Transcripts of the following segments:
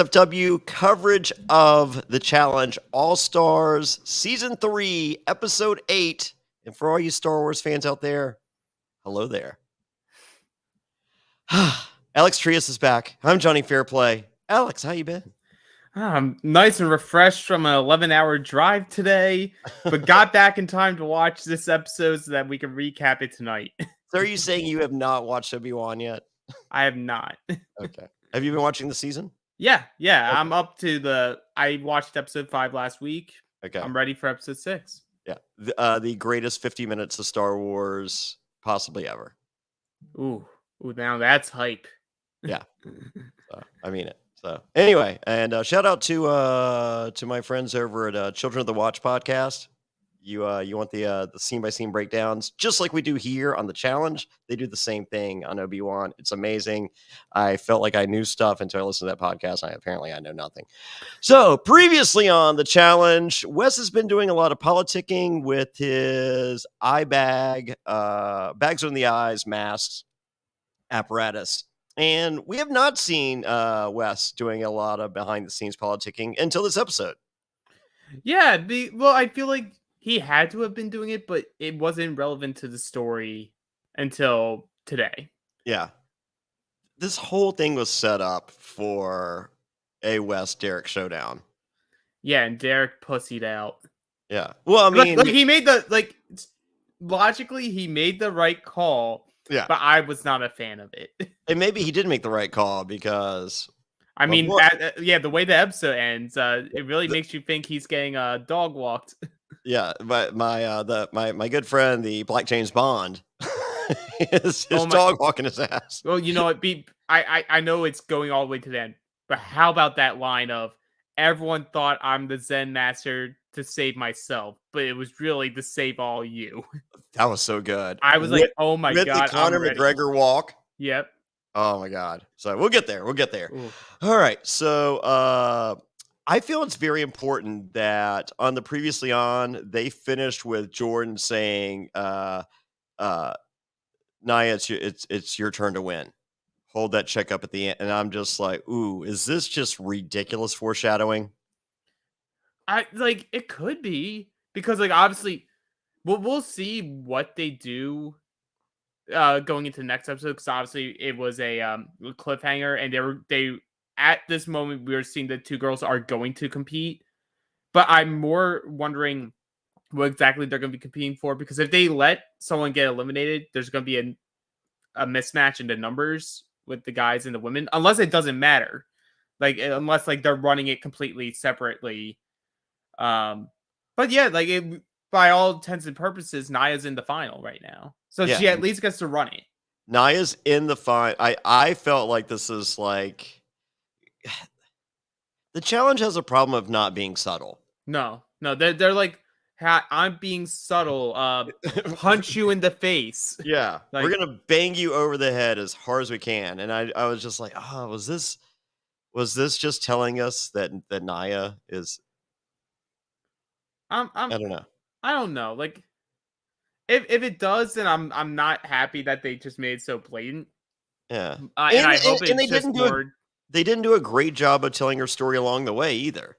NSFW coverage of the Challenge All-Stars Season 3, Episode 8. And for all you Star Wars fans out there, hello there. Alex Trias is back. I'm Jonny Fairplay. Alex, how you been? I'm nice and refreshed from an 11-hour drive today, but got back in time to watch this episode so that we can recap it tonight. So are you saying you have not watched Obi-Wan yet? I have not. Okay. Have you been watching the season? Yeah. Okay. I'm up to I watched episode 5 last week. Okay. I'm ready for episode 6. Yeah. The greatest 50 minutes of Star Wars possibly ever. Ooh, now that's hype. Yeah. I mean it. So anyway, and shout out to my friends over at Children of the Watch podcast. You want the scene by scene breakdowns, just like we do here on the Challenge. They do the same thing on Obi-Wan. It's amazing. I felt like I knew stuff until I listened to that podcast. Apparently I know nothing. So previously on the Challenge, Wes has been doing a lot of politicking with his eye bag, bags on the eyes, masks, apparatus. And we have not seen Wes doing a lot of behind the scenes politicking until this episode. Yeah, I feel like he had to have been doing it, but it wasn't relevant to the story until today. Yeah. This whole thing was set up for a Wes Derek showdown. Yeah, and Derek pussied out. Yeah. Well, I mean, like he made logically he made the right call. Yeah. But I was not a fan of it. And maybe he did make the right call because I mean, the way the episode ends, it really makes you think he's getting dog walked. Yeah, but my good friend, the Black James Bond, is dog walking his ass. Well, you know what? I know it's going all the way to the end, but how about that line of everyone thought I'm the Zen master to save myself, but it was really to save all you. That was so good. I was like, oh my god, the Conor McGregor walk. Yep. Oh my god. So we'll get there. Ooh. All right. So I feel it's very important that on the previously on, they finished with Jordan saying, Nia, it's your turn to win. Hold that check up at the end. And I'm just like, ooh, is this just ridiculous foreshadowing? It could be, because obviously we'll see what they do going into the next episode, because obviously it was a cliffhanger, and they at this moment we were seeing the two girls are going to compete, but I'm more wondering what exactly they're going to be competing for, because if they let someone get eliminated, there's going to be a mismatch in the numbers with the guys and the women, unless it doesn't matter, unless they're running it completely separately. But yeah, by all intents and purposes, Nia's in the final right now, so she at least gets to run it. Nia's in the final. I felt like this is like the Challenge has a problem of not being subtle. No, they're like, I'm being subtle. Punch you in the face. Yeah, we're gonna bang you over the head as hard as we can. And I was just like, oh, was this just telling us that Nia is? I don't know. I don't know. If it does, then I'm not happy that they just made it so blatant. Yeah, and I hope it's just more. They didn't do a great job of telling her story along the way either.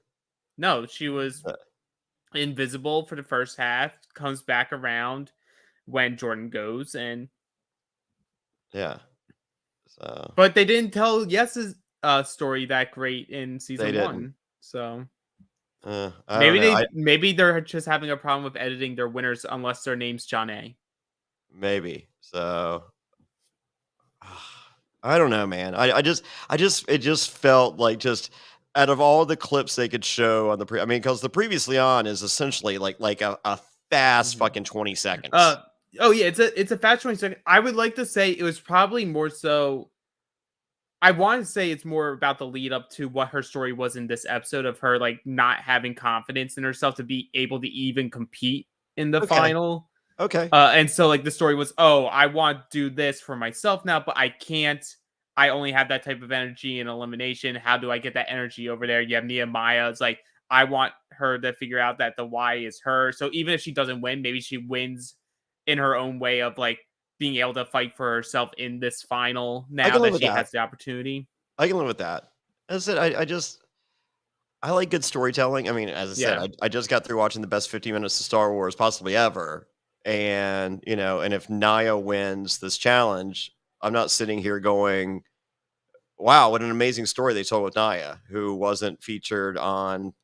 No, she was invisible for the first half. Comes back around when Jordan goes, and yeah. So, but they didn't tell Yes's story that great in season 1. So. Maybe they're just having a problem with editing their winners unless their name's Jonny. Maybe. So I don't know, man. It just felt like, just out of all the clips they could show on because the previously on is essentially like a fast fucking 20 seconds. Oh yeah, it's a fast 20 seconds. I would like to say it was probably more so. I want to say it's more about the lead up to what her story was in this episode, of her not having confidence in herself to be able to even compete in the final. Okay. And so the story was, oh, I want to do this for myself now, but I can't. I only have that type of energy in elimination. How do I get that energy over there? You have Nehemiah. It's like, I want her to figure out that the why is her. So even if she doesn't win, maybe she wins in her own way of being able to fight for herself in this final now that she has the opportunity. I can live with that. As I said, I like good storytelling. I mean, as I said, Yeah. I just got through watching the best 50 minutes of Star Wars possibly ever. And, and if Naya wins this challenge, I'm not sitting here going, wow, what an amazing story they told with Naya, who wasn't featured on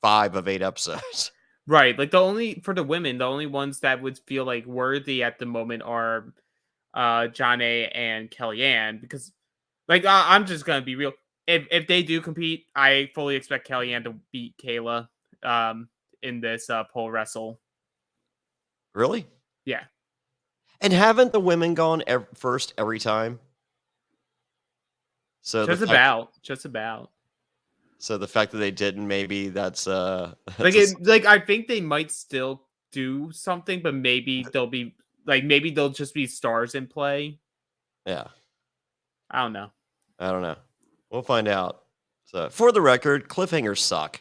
5 of 8 episodes. Right. Like for the women, the only ones that would feel like worthy at the moment are Jonny and Kellyanne, because like I'm just gonna be real. If they do compete, I fully expect Kellyanne to beat Kayla in this pole wrestle. Really? Yeah. And haven't the women gone first every time? So the Just fact about. Just about. so the fact that they didn't, maybe that's Like that's a like I think they might still do something, but maybe they'll just be stars in play. yeah. I don't know. I don't know. We'll find out. So, for the record, cliffhangers suck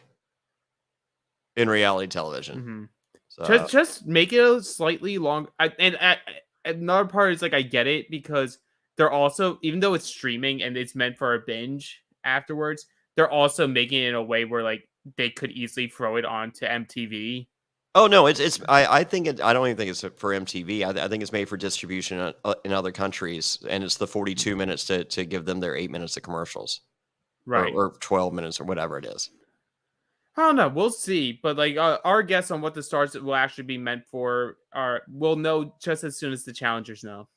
in reality television. Hmm. So, Just make it a slightly long. Another part is like I get it because they're also, even though it's streaming and it's meant for a binge afterwards, they're also making it in a way where like they could easily throw it onto MTV. oh no, I think I don't even think it's for MTV. I think it's made for distribution in other countries, and it's the 42 minutes to give them their 8 minutes of commercials, Right. or 12 minutes or whatever it is. I don't know. We'll see. But like our guess on what the stars will actually be meant for are we'll know just as soon as the challengers know.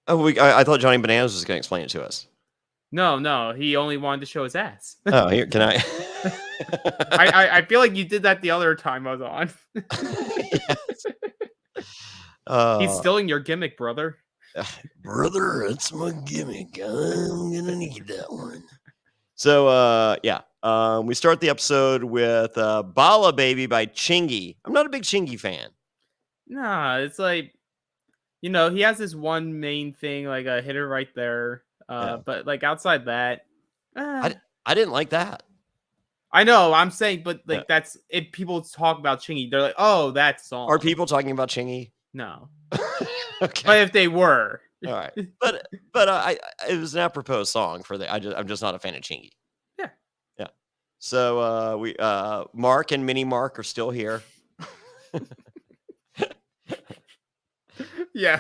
Oh, I thought Johnny Bananas was going to explain it to us. No, he only wanted to show his ass. Oh, here, can I? I feel like you did that the other time I was on. Yes. He's Uh, stealing your gimmick, brother. brother, that's my gimmick. I'm gonna need that one. So, yeah, we start the episode with Bala Baby by Chingy. I'm not a big Chingy fan. Nah, it's like, he has this one main thing, like a hitter right there. Yeah. But like outside that, eh. I didn't like that. I know I'm saying, but Yeah. like that's if people talk about Chingy, they're like, oh, that song. Are people talking about Chingy? No. Okay. But if they were. All right. But it was an apropos song for I'm just not a fan of Chingy. Yeah. Yeah. So we Mark and Mini Mark are still here. Yeah.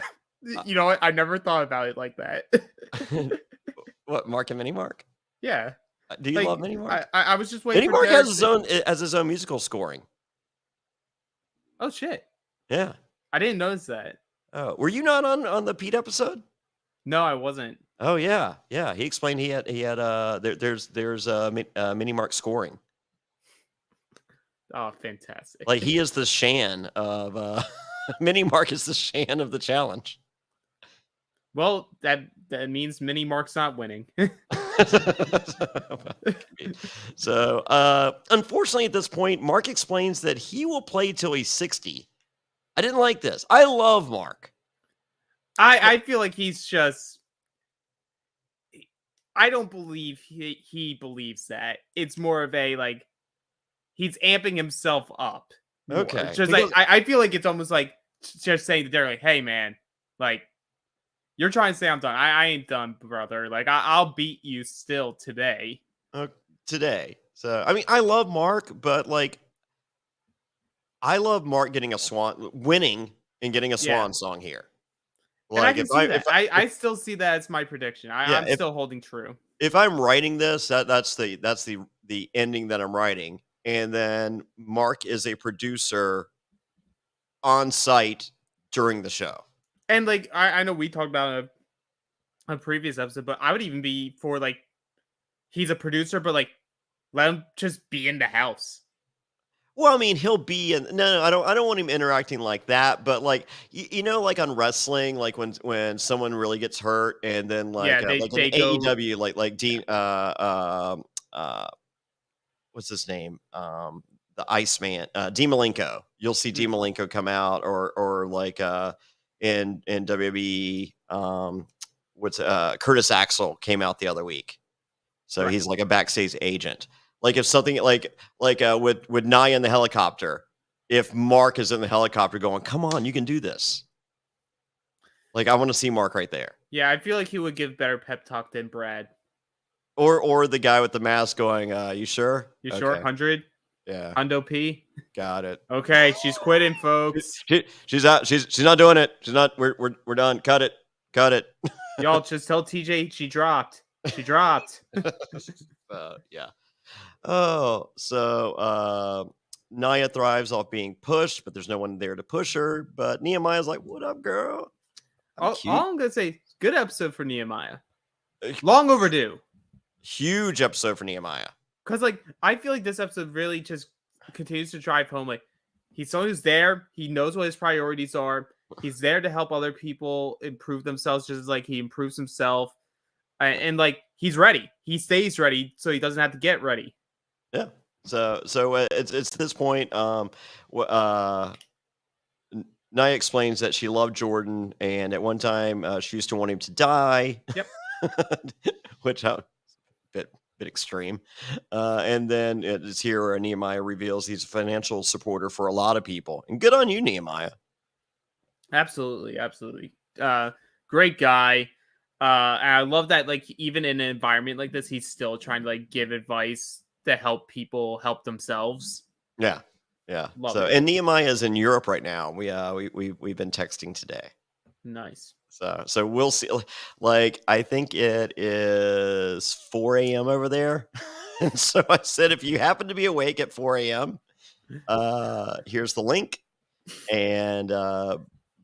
You know what? I never thought about it like that. What, Mark and Mini Mark? Yeah. Do you love Mini Mark? I was just waiting Mini for Mark Derek has his own musical scoring. Oh shit. Yeah. I didn't notice that. Oh, were you not on the Pete episode? No, I wasn't. Oh yeah, yeah. He explained he had there's Mini Mark scoring. Oh, fantastic. Like he is the Shan of Mini Mark is the Shan of the challenge. Well, that means Mini Mark's not winning. So, unfortunately, at this point, Mark explains that he will play till he's 60. I didn't like this. I love Mark. I feel like he's just. I don't believe he believes that. It's more of a like he's amping himself up. More. Okay. Just like I feel like it's almost like just saying to Derek, like, hey man, like you're trying to say I'm done. I ain't done, brother. Like I'll beat you still today. Today. So I mean, I love Mark, but like I love Mark getting winning and getting a swan song here. Like I still see that as my prediction. I'm still holding true. If I'm writing this, that's the ending that I'm writing, and then Mark is a producer on site during the show. And like I know we talked about a previous episode, but I would even be for like he's a producer, but like let him just be in the house. Well, I mean, he'll be in. No, I don't want him interacting like that. But like, like on wrestling, like when someone really gets hurt, and then like they in go... AEW, like Dean, what's his name? The Iceman, Dean Malenko. You'll see Dean Malenko come out, or like in WWE, Curtis Axel came out the other week, so he's like a backstage agent. Like if something like with Naya in the helicopter, if Mark is in the helicopter going, come on, you can do this. Like I want to see Mark right there. Yeah, I feel like he would give better pep talk than Brad. Or the guy with the mask going, you sure? You sure? Okay. 100? Yeah. Hundo P? Got it. Okay, she's quitting, folks. She's out. She's not doing it. She's not. We're done. Cut it. Cut it. Y'all just tell TJ she dropped. She dropped. Yeah. Oh, so Naya thrives off being pushed, but there's no one there to push her. But Nehemiah's like, "What up, girl? I'm All cute." I'm gonna say, good episode for Nehemiah. Long overdue. Huge episode for Nehemiah. Because like I feel like this episode really just continues to drive home. Like he's someone who's there. He knows what his priorities are. He's there to help other people improve themselves, just like he improves himself. And like he's ready. He stays ready, so he doesn't have to get ready. Yeah. So it's this point. Naya explains that she loved Jordan, and at one time she used to want him to die. Yep. Which bit extreme. And then it's here where Nehemiah reveals he's a financial supporter for a lot of people, and good on you, Nehemiah. Absolutely, absolutely. Great guy. And I love that. Like even in an environment like this, he's still trying to like give advice to help people help themselves. Yeah. Yeah. Love So it. and Nehemiah is in Europe right now. We've been texting today. Nice. So we'll see. Like I think it is 4 a.m. over there. And so I said, if you happen to be awake at 4 a.m., here's the link. And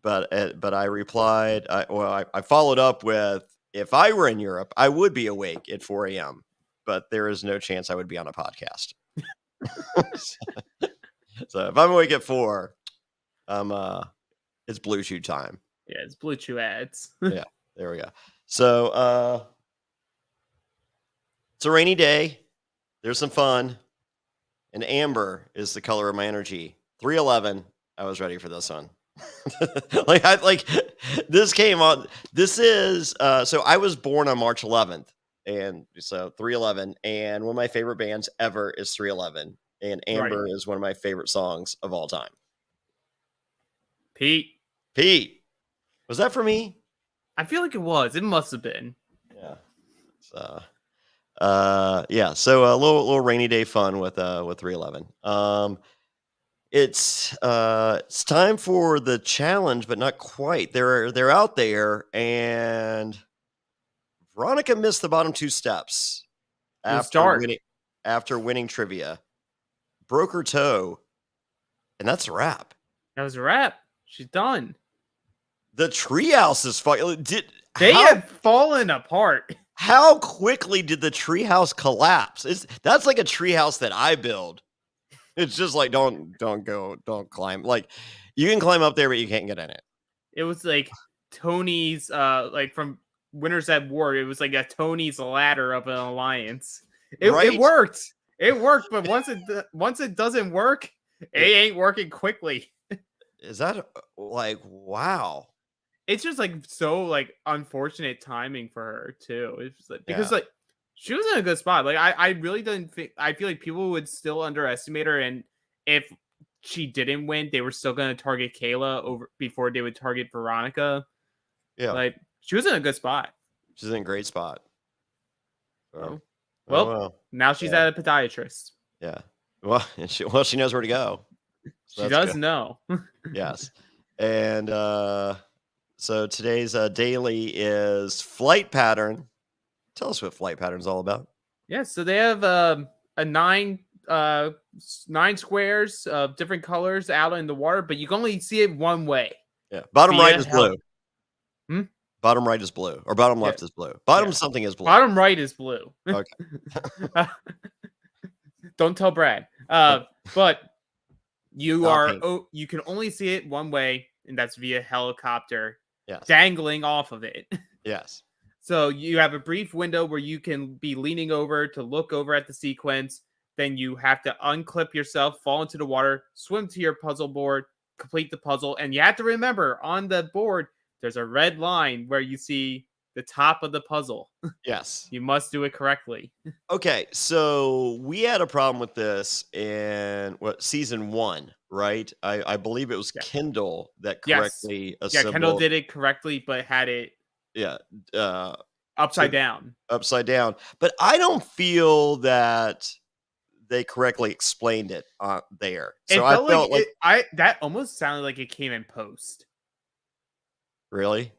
but I replied, I followed up with, if I were in Europe, I would be awake at 4 a.m., but there is no chance I would be on a podcast. So if I'm awake at 4, it's Blue Chew time. Yeah, it's Blue Chew ads. Yeah, there we go. So it's a rainy day. There's some fun. And amber is the color of my energy. 311. I was ready for this one. This came on. This is so I was born on March 11th, and so 311. And one of my favorite bands ever is 311. And Amber is one of my favorite songs of all time. Pete, was that for me? I feel like it was. It must have been. Yeah. So, yeah. So a little rainy day fun with 311. It's time for the challenge, but not quite. They're out there, and Veronica missed the bottom 2 steps after winning trivia. Broke her toe, and that's a wrap. That was a wrap. She's done. The treehouse is fucking. They have fallen apart. How quickly did the treehouse collapse? That's like a treehouse that I build. It's just like don't climb. Like you can climb up there, but you can't get in it. It was like Tony's like from Winners at War. It was like a Tony's ladder of an alliance. It worked. It worked, but once it doesn't work, it ain't working quickly. Is that like wow? It's just like so like unfortunate timing for her too. It's just like because like she was in a good spot. Like I really didn't think. I feel like people would still underestimate her, and if she didn't win, they were still going to target Kayla over before they would target Veronica. Yeah, like she was in a good spot. She's in a great spot. So, well, now she's at a podiatrist. Yeah. Well, she knows where to go. So she does know. Yes. And so today's daily is flight pattern. Tell us what flight pattern is all about. Yeah, so they have a 9 squares of different colors out in the water, but you can only see it one way. Yeah. Bottom right is blue. Bottom right is blue, or bottom left is blue. Bottom something is blue. Bottom right is blue. Okay. Don't tell Brad. But you you can only see it one way, and that's via helicopter. Yes. Dangling off of it. Yes. So you have a brief window where you can be leaning over to look over at the sequence. Then you have to unclip yourself, fall into the water, swim to your puzzle board, complete the puzzle. And you have to remember on the board, there's a red line where you see the top of the puzzle. Yes. You must do it correctly. Okay. So we had a problem with this in season 1, right? I believe it was Kendall that correctly assembled. Yeah, Kendall did it correctly, but had it. Yeah. upside down. Upside down. But I don't feel that they correctly explained it there. So It I felt like felt like that almost sounded like it came in post. really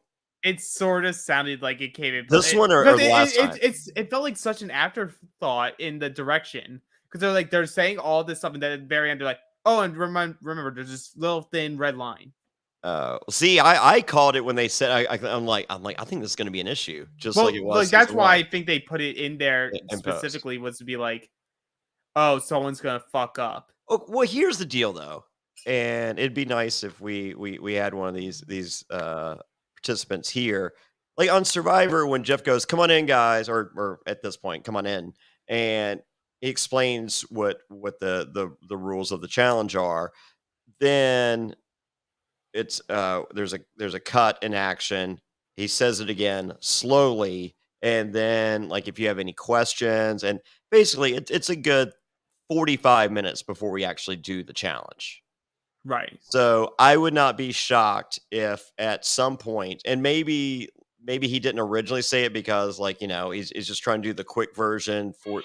It sort of sounded like it came in this post one because or the last time. it felt like such an afterthought in the direction because they're saying all this stuff and then at the very end they're like, oh, and remember there's this little thin red line. See, I called it when they said I'm like I think this is going to be an issue, just like Well, it was like that's season why one I think they put it in there in post. specifically was to be like, oh, someone's gonna fuck up. Oh, well, here's the deal though, and it'd be nice if we had one of these participants here, like on Survivor when Jeff goes, "Come on in, guys," or at this point, "Come on in," and he explains what the rules of the challenge are. Then it's there's a cut in action. He says it again slowly, and then like if you have any questions, and basically it's a good 45 minutes before we actually do the challenge. Right. So I would not be shocked if at some point, and maybe he didn't originally say it because like he's just trying to do the quick version for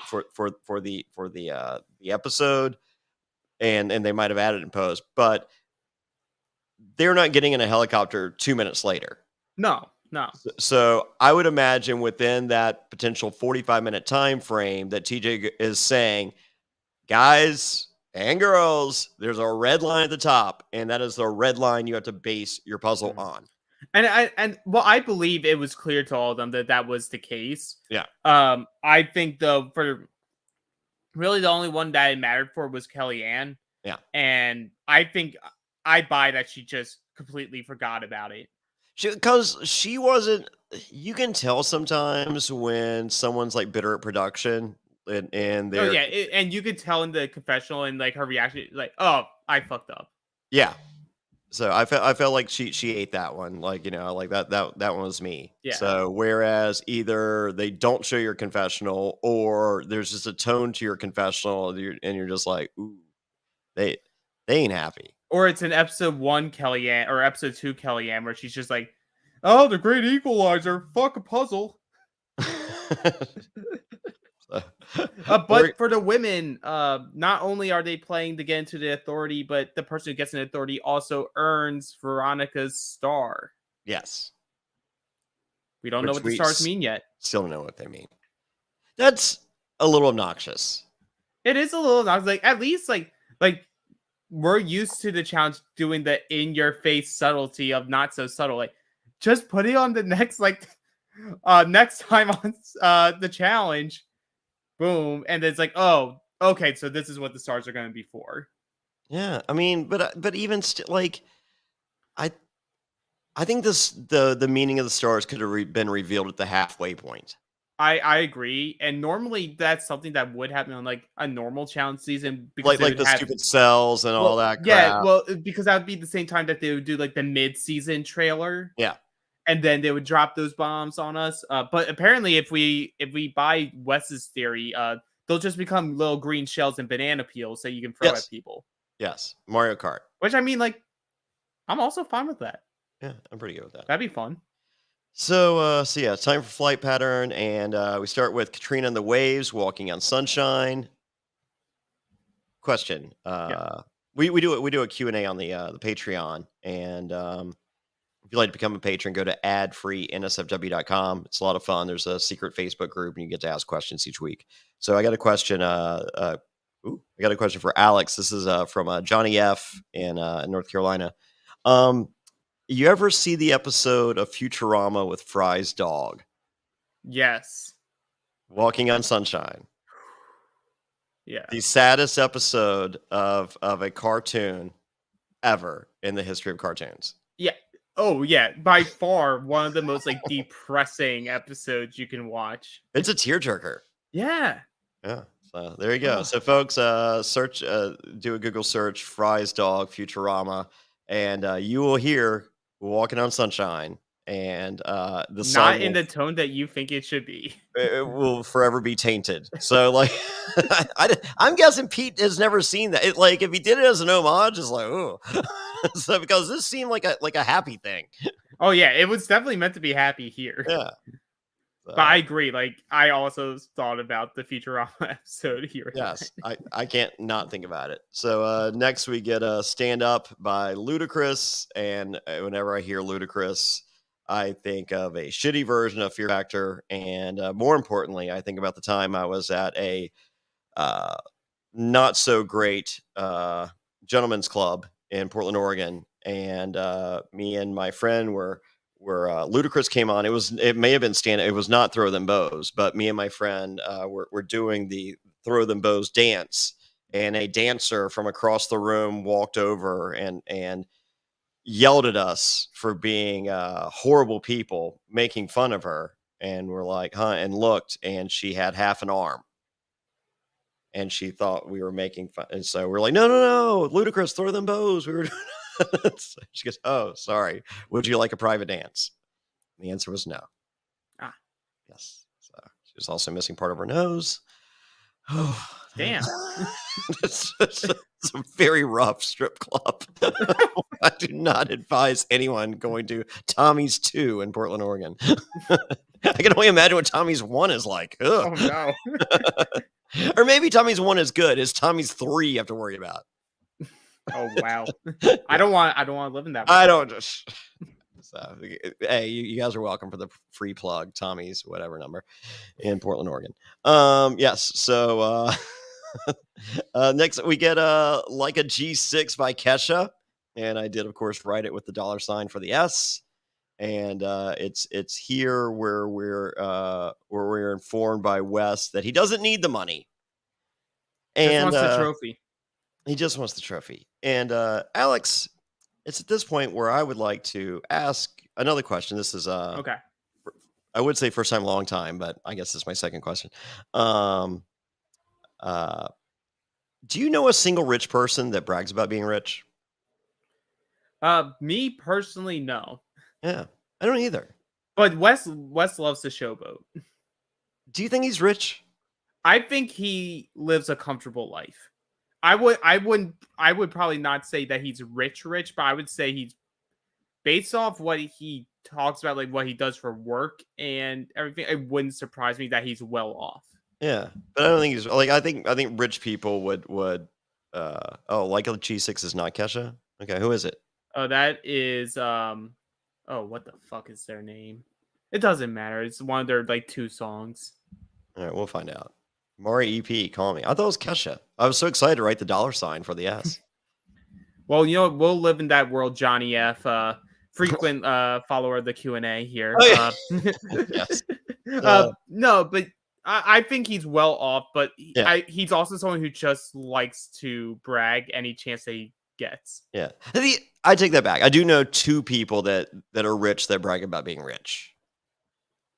the episode, and they might have added in post, but they're not getting in a helicopter 2 minutes later. No. So I would imagine within that potential 45-minute time frame that TJ is saying, guys and girls, there's a red line at the top, and that is the red line you have to base your puzzle on. And I believe it was clear to all of them that was the case. Yeah. I think though for really the only one that it mattered for was Kellyanne. Yeah. And I think I buy that she just completely forgot about it. Because she wasn't. You can tell sometimes when someone's like bitter at production, and they're and you could tell in the confessional and like her reaction, like, oh, I fucked up. Yeah. So I felt like she ate that one, like like that one was me. Yeah. So whereas either they don't show your confessional, or there's just a tone to your confessional, and you're just like, ooh, they ain't happy. Or it's in episode 1 Kellyanne or episode 2 Kellyanne where she's just like, oh, the great equalizer, fuck a puzzle. But for the women, not only are they playing to get into the authority, but the person who gets in the authority also earns Veronica's star. Yes. We don't know what the stars mean yet. Still don't know what they mean. That's a little obnoxious. It is a little obnoxious. Like, at least, like we're used to the challenge doing the in-your-face subtlety of not so subtle. Like, just put it on the next, next time on the challenge. Boom. And it's like, oh, okay, so this is what the stars are going to be for. Yeah, I mean, but even still, like, I think the meaning of the stars could have been revealed at the halfway point. I agree, and normally that's something that would happen on like a normal challenge season because like the stupid cells and all that crap. Yeah, well, because that would be the same time that they would do like the mid-season trailer. Yeah. And then they would drop those bombs on us. But apparently if we buy Wes's theory, they'll just become little green shells and banana peels that you can throw at people. Yes. Mario Kart. Which I mean, like, I'm also fine with that. Yeah, I'm pretty good with that. That'd be fun. So yeah, it's time for flight pattern, and we start with Katrina and the Waves walking on sunshine. Question: we do a Q&A on the Patreon, and if you'd like to become a patron, go to adfree.nsfw.com. It's a lot of fun. There's a secret Facebook group, and you get to ask questions each week. So I got a question. I got a question for Alex. This is from Jonny F in North Carolina. You ever see the episode of Futurama with Fry's dog? Yes. Walking on Sunshine. Yeah. The saddest episode of a cartoon ever in the history of cartoons. Yeah. Oh, yeah. By far, one of the most like depressing episodes you can watch. It's a tearjerker. Yeah. Yeah. So there you go. So folks, search, do a Google search, Fry's dog, Futurama, and you will hear Walking on Sunshine, and the song not in the tone that you think it should be. It will forever be tainted. So like, I'm guessing Pete has never seen that. Like if he did it as an homage, it's like, oh, so because this seemed like a happy thing. Oh yeah, it was definitely meant to be happy here. Yeah. But I agree. Like, I also thought about the Futurama episode here. Yes, I can't not think about it. So next we get a Stand Up by Ludacris, and whenever I hear Ludacris, I think of a shitty version of Fear Factor, and more importantly, I think about the time I was at a uh, not so great gentlemen's club in Portland, Oregon, and me and my friend were Ludacris came on. It may have been Stand. It was not Throw Them Bows, but me and my friend were doing the Throw Them Bows dance, and a dancer from across the room walked over and yelled at us for being horrible people, making fun of her, and we're like, huh, and looked, and she had half an arm. And she thought we were making fun. And so we're like, no, no, no, Ludacris, Throw Them Bows. We were so she goes, oh, sorry. Would you like a private dance? And the answer was no. Ah. Yes. So she was also missing part of her nose. Oh, damn. it's a very rough strip club. I do not advise anyone going to Tommy's 2 in Portland, Oregon. I can only imagine what Tommy's 1 is like. Ugh. Oh, no. Or maybe Tommy's 1 is good. It's Tommy's 3 you have to worry about. Oh, wow. I don't want to live in that. I don't just. So, hey, you guys are welcome for the free plug. Tommy's whatever number in Portland, Oregon. Yes. So next we get like a G6 by Kesha, and I did of course write it with the $ for the S. And it's here where we're informed by Wes that he doesn't need the money, and just wants the trophy. He just wants the trophy. And Alex, it's at this point where I would like to ask another question. This is okay. I would say first time, long time, but I guess this is my second question. Do you know a single rich person that brags about being rich? Me personally, no. Yeah, I don't either. But Wes loves to showboat. Do you think he's rich? I think he lives a comfortable life. I would probably not say that he's rich, but I would say he's, based off what he talks about, like what he does for work and everything, it wouldn't surprise me that he's well off. Yeah, but I don't think he's like, I think rich people would like a G6 is not Kesha. Okay, who is it? Oh, that is what the fuck is their name? It doesn't matter. It's one of their like 2 songs. All right, we'll find out. Mari EP, call me. I thought it was Kesha. I was so excited to write the $ for the S. Well, we'll live in that world, Jonny F. Frequent follower of the Q&A here. Oh, yeah. Yes. No, but I think he's well off, but Yeah. he's also someone who just likes to brag any chance that he gets. Yeah. I take that back. I do know 2 people that are rich that brag about being rich.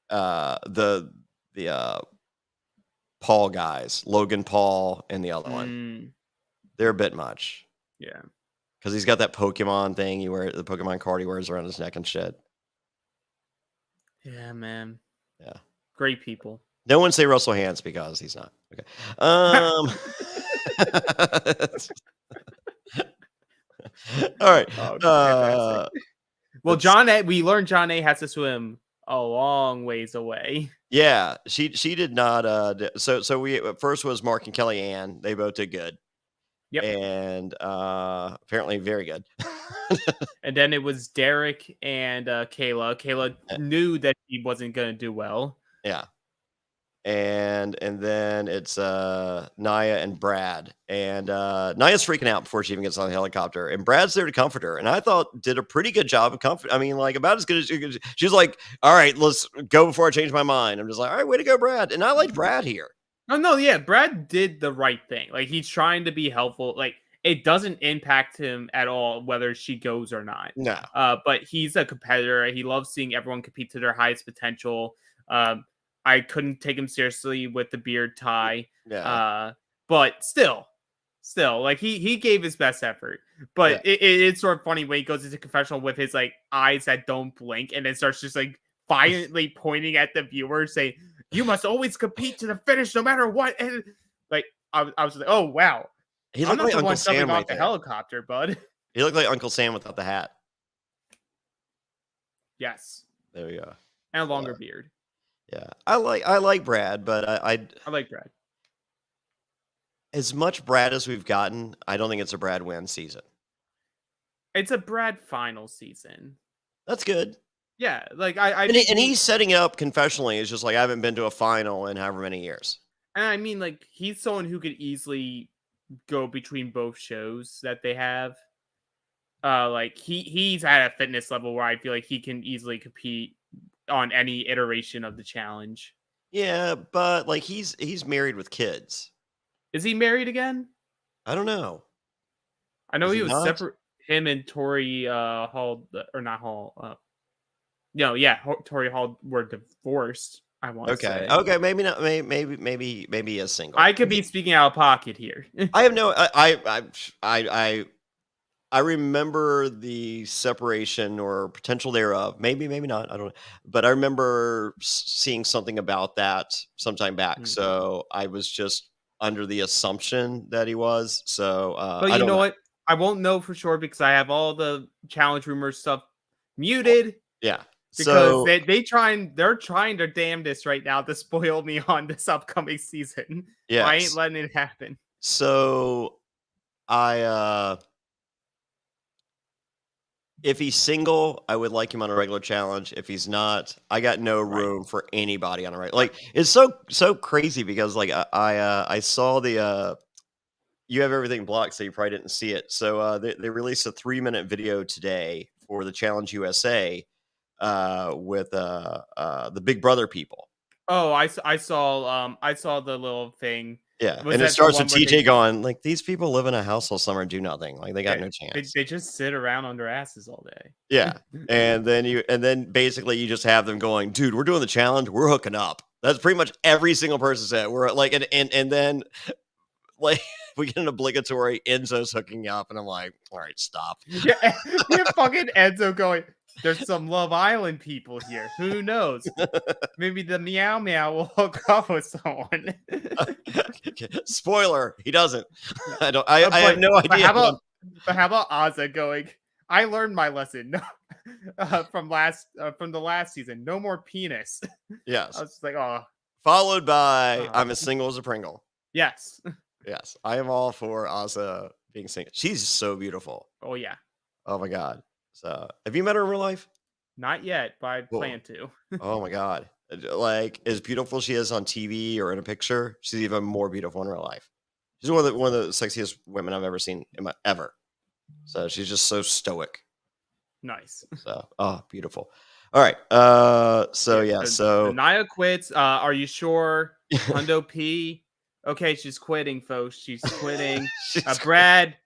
The Paul guys, Logan Paul and the other one. They're a bit much. Yeah. Because he's got that Pokemon thing the Pokemon card he wears around his neck and shit. Yeah, man. Yeah. Great people. No one say Russell Hantz because he's not. Okay. All right. Well, we learned John A has to swim a long ways away. Yeah, she did not. So we first was Mark and Kellyanne. They both did good. Yep. And apparently very good. And then it was Derek and Kayla. Kayla knew that he wasn't going to do well. Yeah. And then it's Naya and Brad. And Naya's freaking out before she even gets on the helicopter. And Brad's there to comfort her. And I thought did a pretty good job of comfort. I mean, like about as good as she could. She's like, all right, let's go before I change my mind. I'm just like, all right, way to go, Brad. And I like Brad here. Oh, no, yeah, Brad did the right thing. Like, he's trying to be helpful. Like, it doesn't impact him at all whether she goes or not. No. But he's a competitor. He loves seeing everyone compete to their highest potential. I couldn't take him seriously with the beard tie. Yeah. But still, like, he gave his best effort. But it's sort of funny when he goes into confessional with his, like, eyes that don't blink and then starts just, like, violently pointing at the viewer saying, you must always compete to the finish no matter what. And like, I was like, oh, wow. He looked like Uncle Sam off the helicopter, bud. He looked like Uncle Sam without the hat. Yes. There we go. And a longer beard. Yeah, I like Brad, but I like Brad. as much Brad as we've gotten, I don't think it's a Brad win season. It's a Brad final season. That's good. Yeah, like I And think he's setting it up confessionally. It's just like I haven't been to a final in however many years. and I mean like he's someone who could easily go between both shows that they have. Like he's at a fitness level where I feel like he can easily compete on any iteration of the challenge. Yeah, but like he's married with kids. Is he married again? I don't know. I know Is he he was not? separate. Him and Tori Hall or not Hall. No, yeah, Tori Hall were divorced. I want to Okay. say. Okay. Maybe not. Maybe he is single. I could be speaking out of pocket here. I have no. I remember the separation or potential thereof. Maybe not. I don't know. But I remember seeing something about that sometime back. Mm. So I was just under the assumption that he was. So But I you don't know know. what? I won't know for sure because I have all the challenge rumors stuff muted Yeah. because So they're trying their damnedest right now to spoil me on this upcoming season. So I ain't yes. letting it happen. So I if he's single, I would like him on a regular challenge. If he's not, I got no Right. room for anybody on a regular. Like it's so crazy because like I saw the you have everything blocked, so you probably didn't see it. So they released a 3-minute video today for the Challenge USA with the Big Brother people. Oh, I saw the little thing. Yeah, Was and it that the starts with one where they TJ going like these people live in a house all summer and do nothing. Like they got yeah, no chance. they just sit around on their asses all day. Yeah. And then basically you just have them going, dude, we're doing the challenge, we're hooking up. That's pretty much every single person said. We're like and then like we get an obligatory Enzo's hooking up, and I'm like, all right, stop. Yeah, we have fucking Enzo going. There's some Love Island people here. Who knows? Maybe the Meow Meow will hook up with someone. Spoiler, he doesn't. No. I have no But idea. how about Ozza going? I learned my lesson from the last season. No more penis. I Yes. was just like, oh, Followed by oh. I'm as single as a Pringle. Yes. Yes. I am all for Asa being single. She's so beautiful. Oh yeah. Oh my God. So have you met her in real life? Not yet, but I Cool. plan to. Oh my God. Like as beautiful she is on TV or in a picture, she's even more beautiful in real life. She's one of the sexiest women I've ever seen ever. So she's just so stoic. Nice. So beautiful. All right. So yeah. So Naya quits. Are you sure? Hundo P. Okay, she's quitting, folks. She's quitting. she's Brad,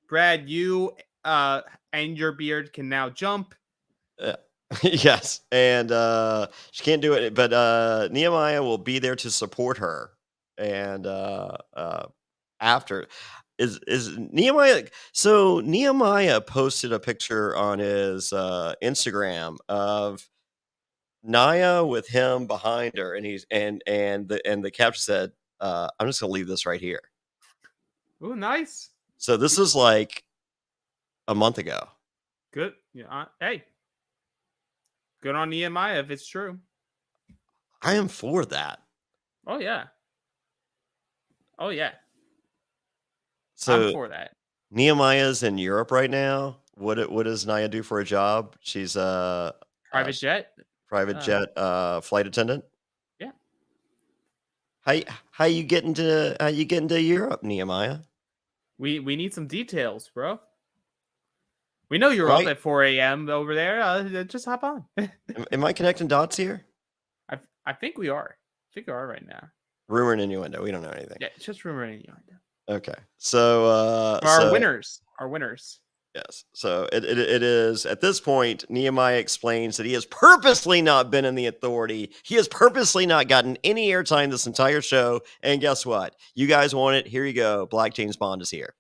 you and your beard can now jump. yes, and she can't do it, but Nehemiah will be there to support her. And after is Nehemiah. So Nehemiah posted a picture on his Instagram of Naya with him behind her, and he's and the caption said, "I'm just gonna leave this right here." Oh, nice. So this is like a month ago. Good. Yeah. Hey. Good on Nehemiah if it's true. I am for that. Oh yeah. Oh yeah. I'm So for that. Nehemiah's in Europe right now. What does Naya do for a job? She's a Private jet. private jet flight attendant. Yeah. How you getting to Europe, Nehemiah? We need some details, bro. We know you're up Right? at 4 a.m. over there. Just hop on. Am I connecting dots here? I think we are. I think we are right now. Rumor and innuendo. We don't know anything. Yeah, just rumor and innuendo. Okay. So Our winners. Yes. So it is at this point, Nehemiah explains that he has purposely not been in the authority. He has purposely not gotten any airtime this entire show. And guess what? You guys want it. Here you go. Black James Bond is here.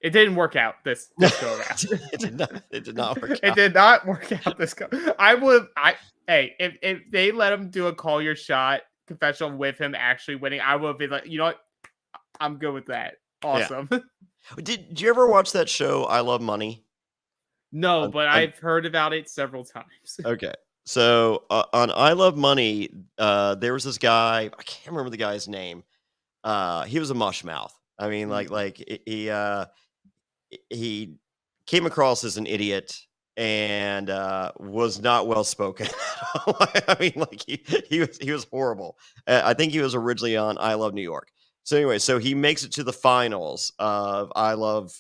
It didn't work out this go around. It did not work out. It did not work out this go. Hey, if they let him do a call your shot confessional with him actually winning, I would be like, you know what? I'm good with that. Awesome. Yeah. Did you ever watch that show, I Love Money? No, but I've heard about it several times. Okay. So on I Love Money, there was this guy. I can't remember the guy's name. He was a mush mouth. I mean, he came across as an idiot and was not well spoken. I mean, like he was horrible. I think he was originally on I Love New York. So anyway, so he makes it to the finals of I Love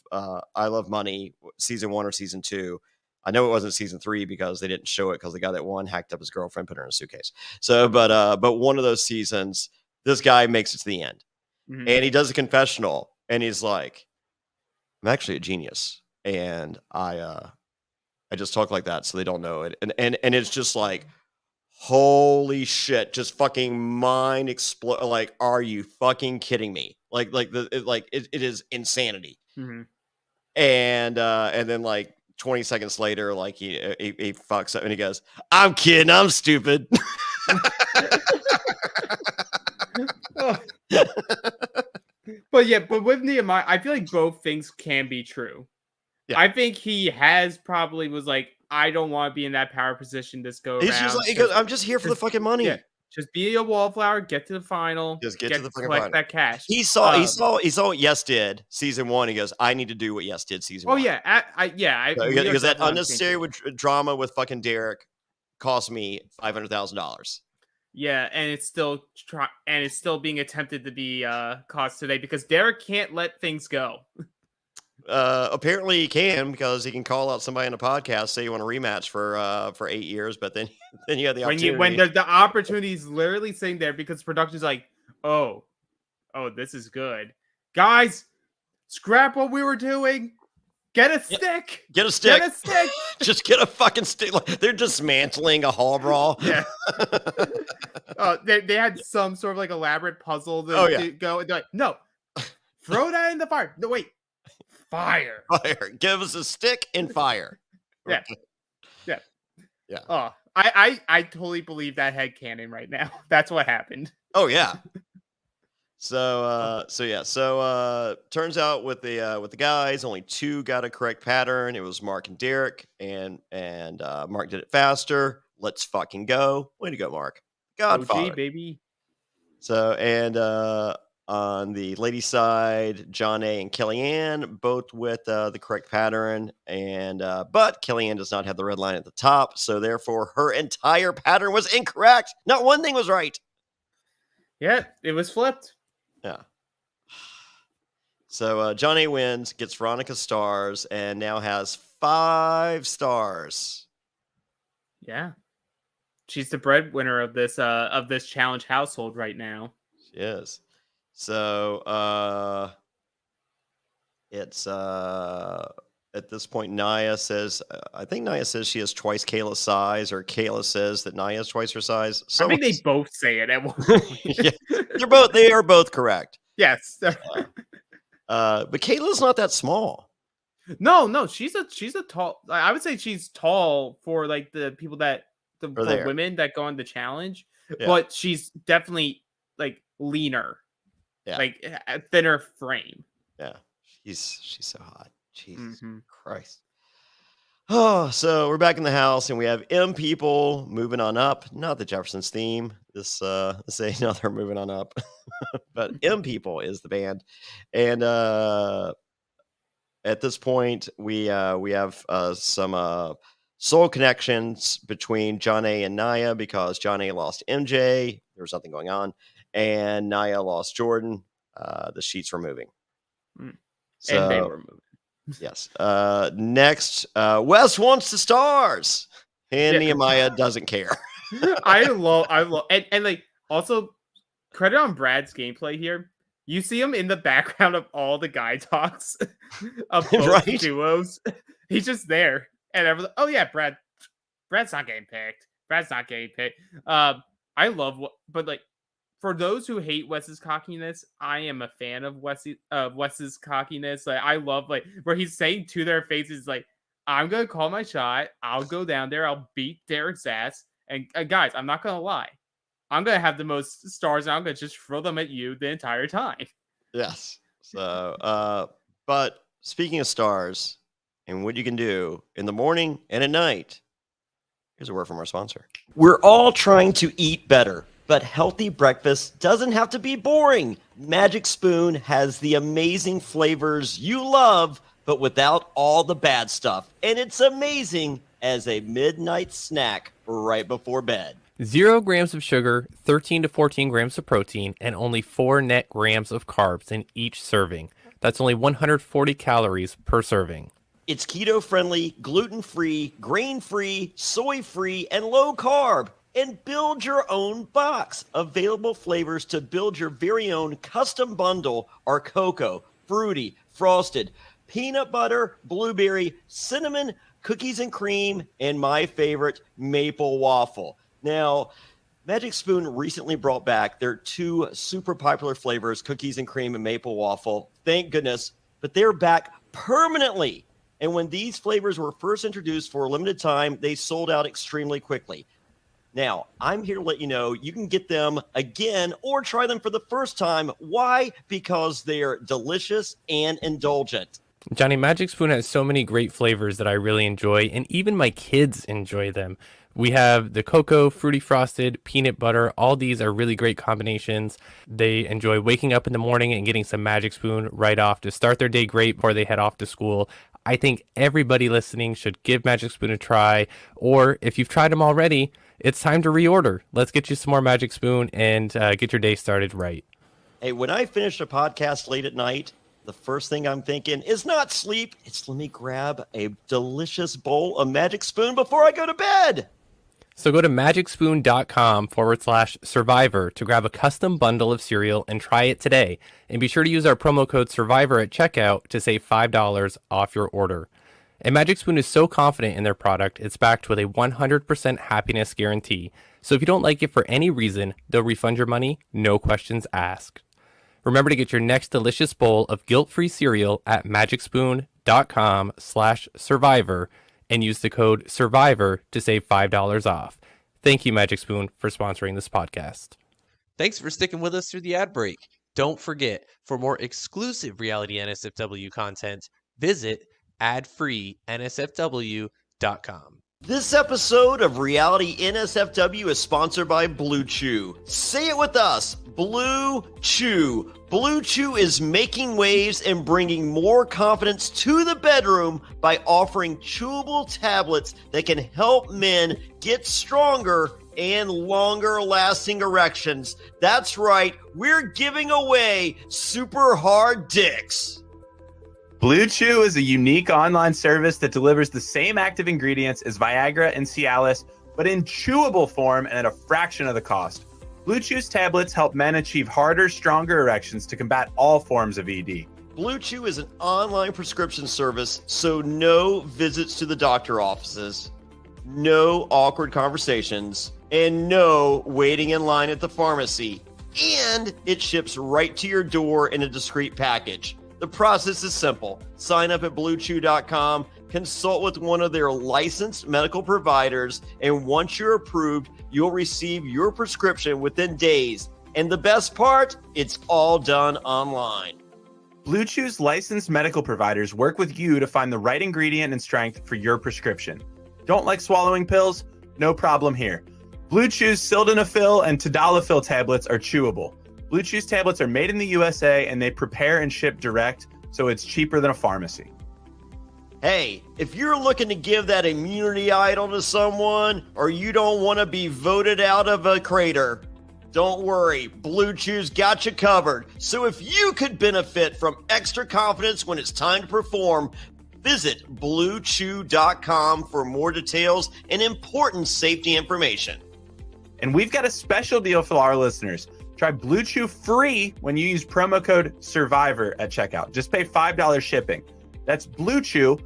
Money season 1 or season 2. I know it wasn't season 3 because they didn't show it because the guy that won hacked up his girlfriend, put her in a suitcase. So, but one of those seasons, this guy makes it to the end, and he does a confessional, and he's like, I'm actually a genius, and I just talk like that so they don't know it. And it's just like, holy shit, just fucking mind explode. Like, are you fucking kidding me? It is insanity. And then like 20 seconds later, like he fucks up and he goes, I'm kidding, I'm stupid. But with Nehemiah, I feel like both things can be true. Yeah. I think he probably was like, I don't want to be in that power position this go He's around. just like, he goes, I'm just here for the fucking money. Yeah, just be a wallflower, get to the final, Just get to the fucking collect final. that cash. He saw what Yes did season 1. He goes, I need to do what Yes did season 1. Because that unnecessary drama with fucking Derek cost me $500,000. Yeah, and it's still being attempted to be caused today because Derek can't let things go. Apparently he can, because he can call out somebody on a podcast, say you want a rematch for 8 years, but then you have the opportunity. When the opportunity is literally sitting there because production's like, oh, this is good, guys, scrap what we were doing. Get a stick. Get a stick. Get a stick. Just get a fucking stick. Like, they're dismantling a hall brawl. Yeah. They had some sort of like elaborate puzzle to go. They're like, no, throw that in the fire. No, wait. Fire. Give us a stick and fire. Yeah. Yeah. Yeah. Oh, I totally believe that headcanon right now. That's what happened. Oh yeah. So turns out with the guys, only 2 got a correct pattern. It was Mark and Derek, and Mark did it faster. Let's fucking go. Way to go, Mark. Godfather. OG, baby. So, and on the lady side, Jonny and Kellyanne, both with the correct pattern, and but Kellyanne does not have the red line at the top, so therefore her entire pattern was incorrect. Not one thing was right. Yeah, it was flipped. Yeah. So Jonny wins, gets Veronica stars, and now has 5 stars. Yeah, she's the breadwinner of this challenge household right now. She is. So it's at this point, Nia says, I think Nia says she has twice Kayla's size, or Kayla says that Nia has twice her size. I think they both say it at one point. Yeah, they are both correct. Yes. But Kayla's not that small. No, she's a tall. I would say she's tall for like the people for women that go on the challenge, but she's definitely like leaner. Yeah. Like a thinner frame. Yeah. She's so hot. Jesus Christ. Oh, so we're back in the house, and we have M people moving on up. Not the Jeffersons theme. This ain't another moving on up. But M people is the band. And at this point, we have some soul connections between Jonny and Nia, because Jonny lost MJ. There was nothing going on. And Nia lost Jordan. The sheets were moving. So, and they were moving. Yes. Next, Wes wants the stars, and Nehemiah doesn't care. I love, and like, also credit on Brad's gameplay here. You see him in the background of all the guy talks of both duos. He's just there, and everyone's like, oh yeah, Brad's not getting picked. Brad's not getting picked. I love but like, for those who hate Wes's cockiness, I am a fan of Wes's cockiness. Like, I love like where he's saying to their faces, like, I'm gonna call my shot. I'll go down there. I'll beat Derek's ass. And guys, I'm not gonna lie. I'm gonna have the most stars, and I'm gonna just throw them at you the entire time. Yes. So, but speaking of stars and what you can do in the morning and at night, Here's a word from our sponsor. We're all trying to eat better, but healthy breakfast doesn't have to be boring. Magic Spoon has the amazing flavors you love, but without all the bad stuff. And it's amazing as a midnight snack right before bed. 0 grams of sugar, 13 to 14 grams of protein, and only 4 net grams of carbs in each serving. That's only 140 calories per serving. It's keto-friendly, gluten-free, grain-free, soy-free, and low-carb. And build your own box. Available flavors to build your very own custom bundle are cocoa, fruity, frosted, peanut butter, blueberry, cinnamon, cookies and cream, and my favorite, maple waffle. Now, Magic Spoon recently brought back their 2 super popular flavors, cookies and cream and maple waffle. Thank goodness. But they're back permanently. And when these flavors were first introduced for a limited time, they sold out extremely quickly. Now, I'm here to let you know you can get them again or try them for the first time. Why? Because they're delicious and indulgent. Johnny, Magic Spoon has so many great flavors that I really enjoy, and even my kids enjoy them. We have the cocoa, fruity frosted, peanut butter. All these are really great combinations. They enjoy waking up in the morning and getting some Magic Spoon right off to start their day great before they head off to school. I think everybody listening should give Magic Spoon a try, or if you've tried them already, it's time to reorder. Let's get you some more Magic Spoon and get your day started right. Hey, when I finish a podcast late at night, the first thing I'm thinking is not sleep. It's let me grab a delicious bowl of Magic Spoon before I go to bed. So go to magicspoon.com/survivor to grab a custom bundle of cereal and try it today. And be sure to use our promo code survivor at checkout to save $5 off your order. And Magic Spoon is so confident in their product, it's backed with a 100% happiness guarantee. So if you don't like it for any reason, they'll refund your money, no questions asked. Remember to get your next delicious bowl of guilt-free cereal at magicspoon.com/survivor and use the code SURVIVOR to save $5 off. Thank you, Magic Spoon, for sponsoring this podcast. Thanks for sticking with us through the ad break. Don't forget, for more exclusive Reality NSFW content, visit adfree.nsfw.com. This episode of Reality NSFW is sponsored by Blue Chew. Say it with us, Blue Chew. Blue Chew is making waves and bringing more confidence to the bedroom by offering chewable tablets that can help men get stronger and longer lasting erections. That's right, we're giving away super hard dicks. Blue Chew is a unique online service that delivers the same active ingredients as Viagra and Cialis, but in chewable form and at a fraction of the cost. Blue Chew's tablets help men achieve harder, stronger erections to combat all forms of ED. Blue Chew is an online prescription service, so no visits to the doctor offices, no awkward conversations, and no waiting in line at the pharmacy. And it ships right to your door in a discreet package. The process is simple. Sign up at BlueChew.com, consult with one of their licensed medical providers, and once you're approved, you'll receive your prescription within days. And the best part, it's all done online. Blue Chew's licensed medical providers work with you to find the right ingredient and strength for your prescription. Don't like swallowing pills? No problem here. Blue Chew's sildenafil and tadalafil tablets are chewable. Blue Chew's tablets are made in the USA and they prepare and ship direct, so it's cheaper than a pharmacy. Hey, if you're looking to give that immunity idol to someone, or you don't want to be voted out of a crater, don't worry, Blue Chew's got you covered. So if you could benefit from extra confidence when it's time to perform, visit BlueChew.com for more details and important safety information. And we've got a special deal for our listeners. Try Blue Chew free when you use promo code SURVIVOR at checkout. Just pay $5 shipping. That's Blue Chew,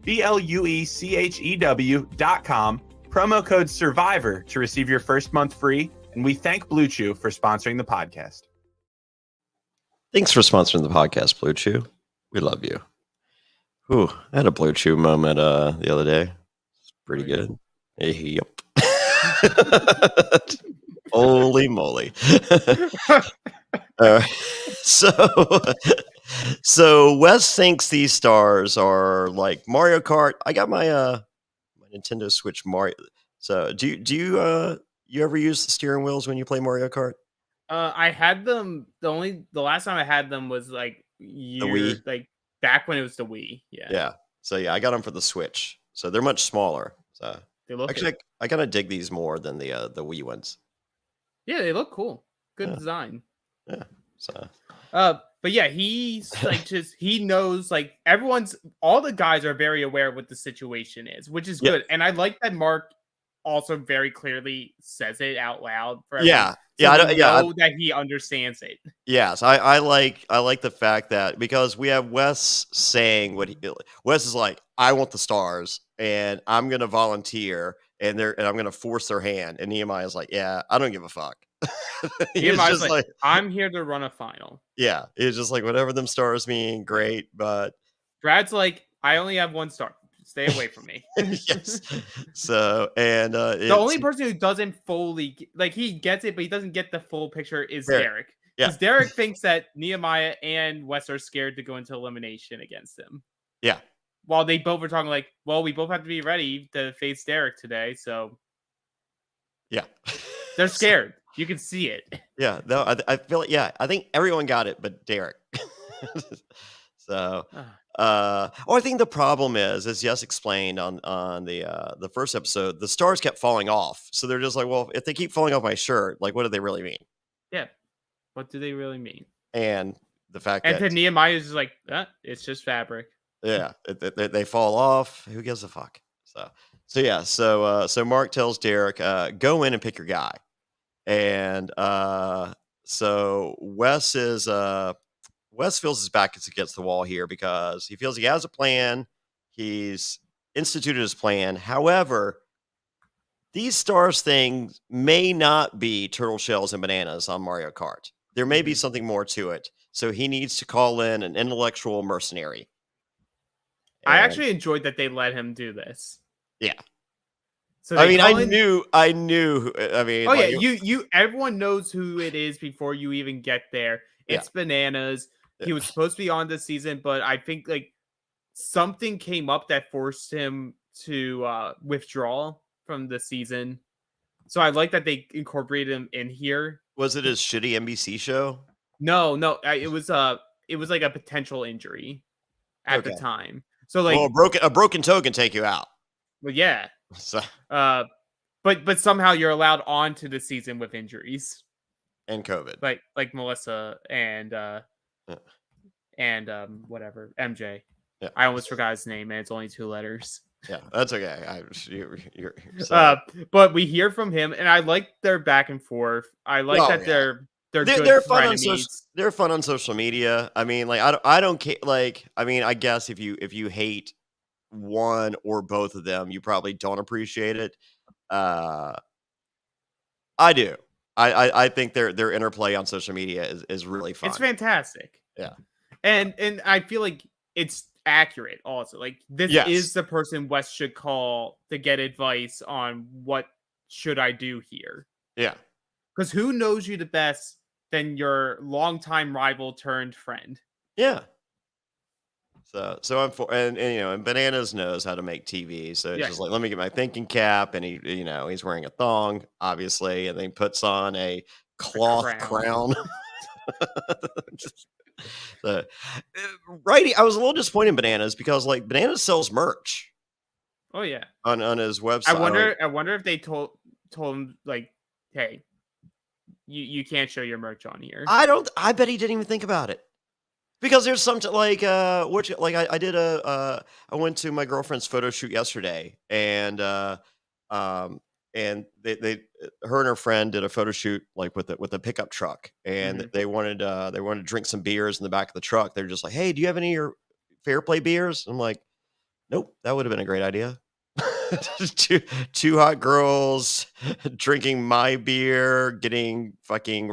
BlueChew.com, promo code SURVIVOR to receive your first month free. And we thank Blue Chew for sponsoring the podcast. Thanks for sponsoring the podcast, Blue Chew. We love you. Ooh, I had a Blue Chew moment the other day. It's pretty good. Yep. Holy moly. So Wes thinks these stars are like Mario Kart. I got my Nintendo Switch Mario. So you ever use the steering wheels when you play Mario Kart? I had them. The last time I had them was like The Wii? back when it was the Wii. Yeah, Yeah. So yeah, I got them for the Switch. So they're much smaller. So they look actually, good. I kind of dig these more than the Wii ones. Yeah, they look cool. Good Yeah. design. Yeah. So But yeah, he's like he knows like all the guys are very aware of what the situation is, which is Yeah. good. And I like that Mark also very clearly says it out loud for everyone. yeah, So yeah, we know that he understands it. yes. I like the fact that because we have Wes saying Wes is like, I want the stars and I'm gonna volunteer and I'm gonna force their hand. And Nehemiah's like, yeah, I don't give a fuck. He's Nehemiah's just like, I'm here to run a final. yeah, it's just like whatever them stars mean, great, but Brad's like, I only have one star. Stay away from me. yes. So and The only person who doesn't fully he gets it, but he doesn't get the full picture is Derek. Derek. Yeah. Because Derek thinks that Nehemiah and Wes are scared to go into elimination against him. Yeah. While they both were talking like, well, we both have to be ready to face Derek today, so Yeah. they're scared. You can see it. Yeah, no, I feel like I think everyone got it, but Derek. So, I think the problem is, as Jess explained on the first episode, the stars kept falling off. So they're just like, well, if they keep falling off my shirt, like, what do they really mean? Yeah. What do they really mean? And the fact And that then Nehemiah is like, it's just fabric. yeah, they fall off. Who gives a fuck? So Mark tells Derek, go in and pick your guy. And so Wes feels his back is against the wall here because he feels he has a plan. He's instituted his plan. However, these stars things may not be turtle shells and bananas on Mario Kart. There may be something more to it. So he needs to call in an intellectual mercenary. I And- actually enjoyed that they let him do this. Yeah. So I mean, I knew. I mean, oh like, yeah, everyone knows who it is before you even get there. It's bananas. He was supposed to be on this season, but I think like something came up that forced him to withdraw from the season. So I like that they incorporated him in here. was it his shitty NBC show? No, it was like a potential injury at the Okay. time. So like, Well, a broken toe can take you out. well, yeah. So, But somehow you're allowed on to the season with injuries, and COVID. like Melissa and whatever MJ. Yeah. I almost forgot his name, and it's only 2 letters. Yeah, that's okay. You're so- But we hear from him, and I like their back and forth. I like that they're good they're fun on frenemies. they're fun on social media. I mean, like I don't care. Like, I mean, I guess if you hate one or both of them, you probably don't appreciate it. I do. I think their interplay on social media is really fun. It's fantastic. Yeah. And I feel like it's accurate also. Like this Yes. is the person Wes should call to get advice on what should I do here. Yeah. Because who knows you the best than your longtime rival turned friend? Yeah. So I'm for and Bananas knows how to make TV. So it's Yeah. just like, let me get my thinking cap, and he's wearing a thong, obviously, and then he puts on a cloth crown. Right. I was a little disappointed in Bananas because like Bananas sells merch Oh yeah. on his website. I wonder if they told him like, hey, you can't show your merch on here. I bet he didn't even think about it. Because there's some I went to my girlfriend's photo shoot yesterday, and her and her friend did a photo shoot like with a pickup truck, and they wanted to drink some beers in the back of the truck. They're just like, hey, do you have any of your Fairplay beers? I'm like, nope, that would have been a great idea. two hot girls drinking my beer, getting fucking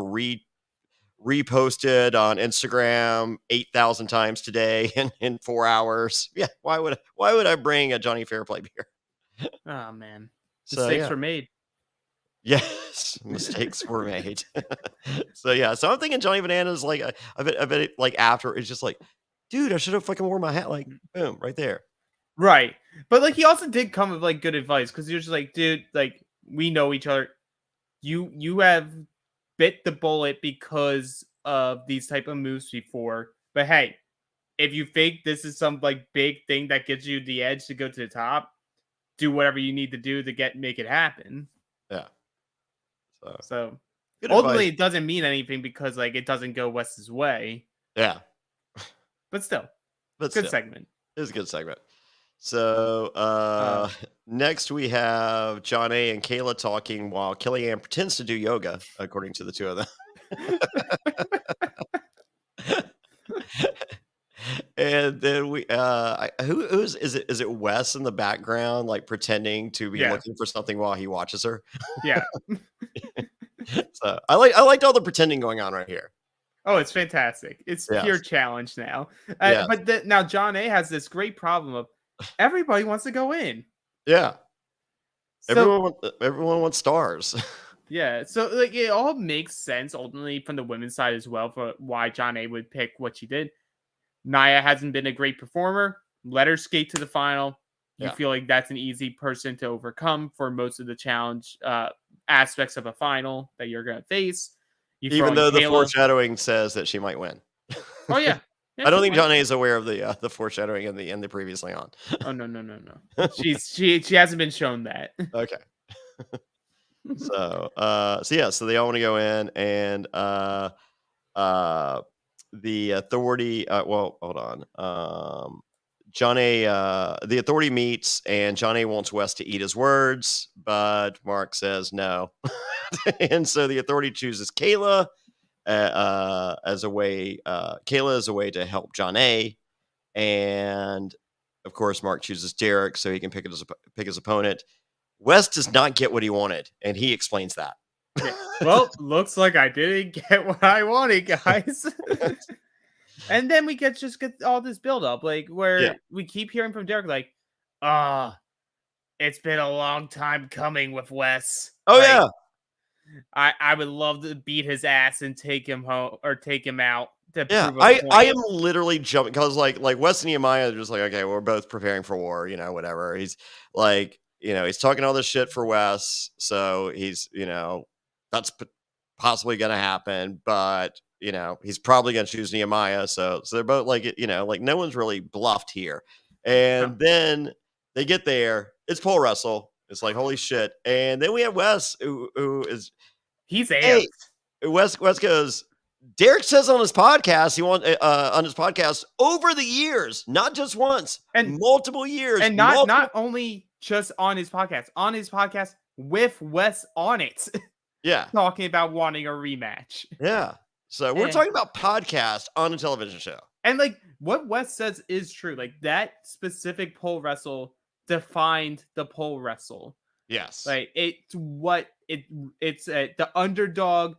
reposted on Instagram 8,000 times today in 4 hours. Yeah, why would I bring a Jonny Fairplay beer? Oh man, So, mistakes were made. Yes, mistakes were made. So I'm thinking Johnny Bananas like I bet like after it's just like, dude, I should have fucking worn my hat. Like, boom, right there. Right. But like he also did come with like good advice because he was just like, dude, like we know each other. You have bit the bullet because of these type of moves before. But hey, if you think this is some like big thing that gives you the edge to go to the top, do whatever you need to do to make it happen. Yeah. So So good ultimately advice. it doesn't mean anything because like it doesn't go West's way. Yeah. But still, But good still, segment. it was a good segment. So next we have Johnny and Kayla talking while Kellyanne pretends to do yoga, according to the two of them. And then who's is it Wes in the background, like pretending to be Yeah. looking for something while he watches her? Yeah. So I liked all the pretending going on right here. Oh, it's fantastic. It's pure Yes. challenge now. Yes. But now John A has this great problem of everybody wants to go in. Yeah. So Everyone wants stars. yeah, so like it all makes sense ultimately from the women's side as well for why John A would pick what she did. Naya hasn't been a great performer. Let her skate to the final. You Yeah. feel like that's an easy person to overcome for most of the challenge aspects of a final that you're going to face. You throw Even in though the Kayla. foreshadowing says that she might win. Oh yeah. I don't she think might. John A is aware of the foreshadowing in the previously on. Oh no. She hasn't been shown that. Okay. So they all want to go in, and the authority. Well, hold on. The authority meets, and John A wants Wes to eat his words, but Mark says no, and so the authority chooses Kayla as a way. Kayla is a way to help John A, and of course Mark chooses Derek so he can pick his opponent. Wes does not get what he wanted, and he explains that. Yeah. Well, looks like I didn't get what I wanted, guys. And then we get all this build up, like where we keep hearing from Derek, like, it's been a long time coming with Wes. Oh Like, yeah, I would love to beat his ass and take him home or take him out to yeah. prove a I point. am literally jumping because like Wes and Nehemiah are just like, okay, we're both preparing for war, whatever. He's like, he's talking all this shit for Wes, so he's that's possibly gonna happen, but he's probably gonna choose Nehemiah. So they're both like, like no one's really bluffed here. And then they get there, it's pole wrestle. It's like holy shit. And then we have Wes who is He's amped. hey, Wes goes, Derek says on his podcast over the years, not just once, And multiple years, and not only just on his podcast with Wes on it, yeah, talking about wanting a rematch. yeah. So we're And- talking about podcast on a television show. And like what Wes says is true. Like that specific pole wrestle defined the pole wrestle. Yes. Like it's the underdog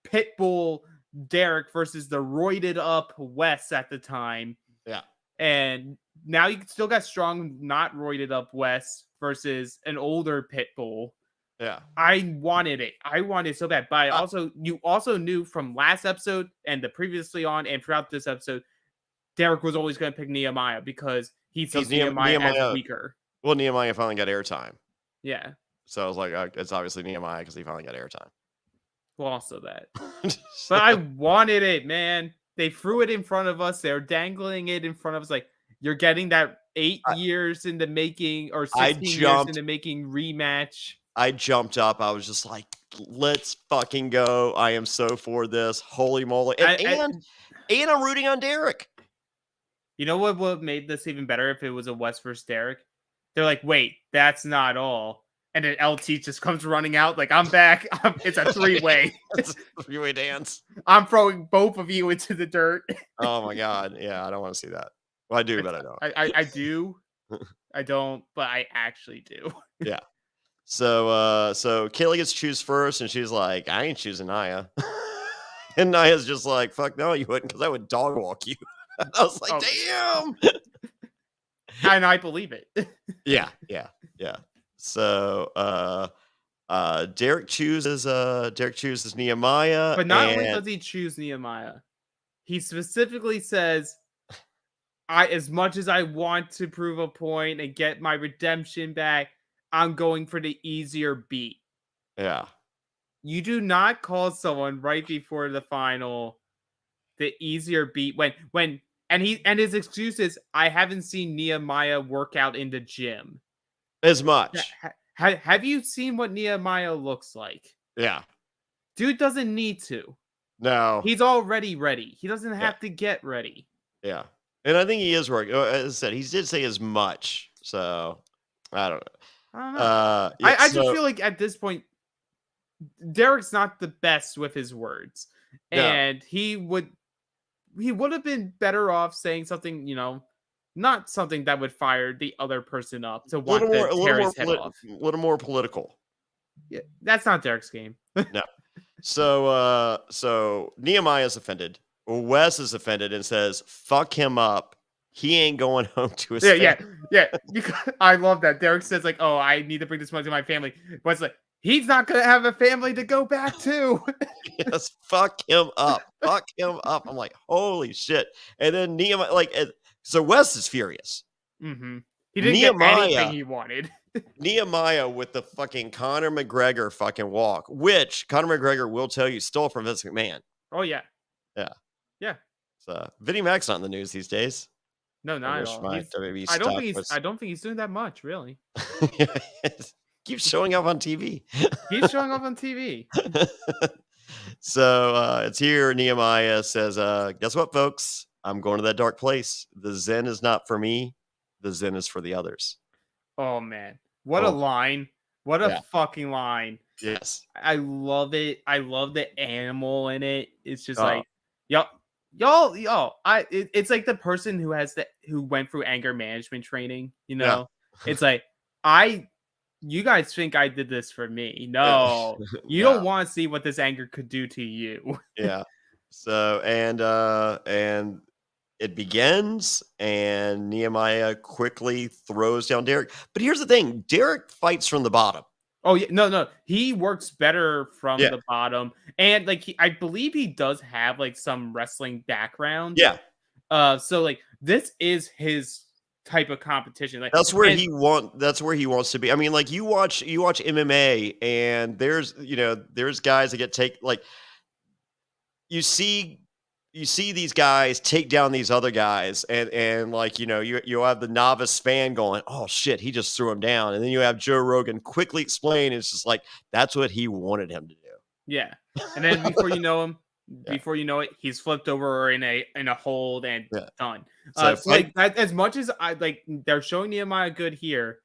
pit bull Derek versus the roided up Wes at the time. Yeah. And now you still got strong, not roided up Wes versus an older pit bull. Yeah. I wanted it. I wanted it so bad. But you also knew from last episode and the previously on and throughout this episode, Derek was always going to pick Nehemiah because he sees Nehemiah as weaker. Well, Nehemiah finally got airtime. Yeah. So I was like, it's obviously Nehemiah because he finally got airtime. Well, also that. But I wanted it, man. They threw it in front of us. They're dangling it in front of us. Like, you're getting that 8 years in the making or 16 years in the making rematch. I jumped up. I was just like, let's fucking go. I am so for this. Holy moly. And I'm rooting on Derek. You know what would have made this even better if it was a Wes versus Derek? They're like, wait, that's not all. And then LT just comes running out like, I'm back. It's a 3-way. It's a 3-way dance. I'm throwing both of you into the dirt. Oh my God. Yeah, I don't want to see that. Well, I do, but I don't. I do. I don't, but I actually do. Yeah. So Kayla gets to choose first, and she's like, I ain't choosing Naya. And Naya's just like, fuck no, you wouldn't, because I would dog walk you. I was like, damn. And I believe it. Yeah. So Derek chooses Nehemiah. But not only does he choose Nehemiah, he specifically says, as much as I want to prove a point and get my redemption back, I'm going for the easier beat. Yeah. You do not call someone right before the final the easier beat when and his excuse is I haven't seen Nehemiah work out in the gym. As much. Have you seen what Nehemiah looks like? Yeah. Dude doesn't need to. No. He's already ready. He doesn't Yeah. have to get ready. Yeah. And I think he is working. As I said, he did say as much. So I don't know. I don't know. Yeah, I just feel like at this point, Derek's not the best with his words. No. And he would have been better off saying something, not something that would fire the other person up to want to tear his head off. a little more political. Yeah, that's not Derek's game. No. So Nehemiah's offended. Wes is offended and says, "Fuck him up. He ain't going home to his family." Yeah. Because I love that. Derek says like, "Oh, I need to bring this money to my family." But it's like he's not gonna have a family to go back to. Yes, fuck him up. Fuck him up. I'm like, holy shit. And then Nehemiah, so Wes is furious. Mm-hmm. He didn't get anything he wanted. Nehemiah with the fucking Conor McGregor fucking walk, which Conor McGregor will tell you stole from Vince McMahon. Oh yeah. Yeah. Yeah. So Vinnie Mac's not in the news these days. No, not at all. I don't think he's doing that much, really. Keeps showing up on TV. He's showing up on TV. So it's here. Nehemiah says, guess what, folks? I'm going to that dark place. The Zen is not for me. The Zen is for the others. Oh, man. What a line. What a fucking line. Yes. I love it. I love the animal in it. It's just like, it's like the person who went through anger management training, It's like, you guys think I did this for me. No, you don't want to see what this anger could do to you. Yeah. So, and it begins, and Nehemiah quickly throws down Derek. But here's the thing. Derek fights from the bottom. Oh, yeah. No. He works better from the bottom. And, I believe he does have, some wrestling background. Yeah. So, this is his type of competition. That's where he wants to be. I mean, you watch MMA, and there's guys that get you see these guys take down these other guys, and you have the novice fan going, "Oh shit, he just threw him down," and then you have Joe Rogan quickly explain it's just like that's what he wanted him to do. Yeah, and then before you know him, before you know it, he's flipped over or in a hold and done. So as much as they're showing Nehemiah good here,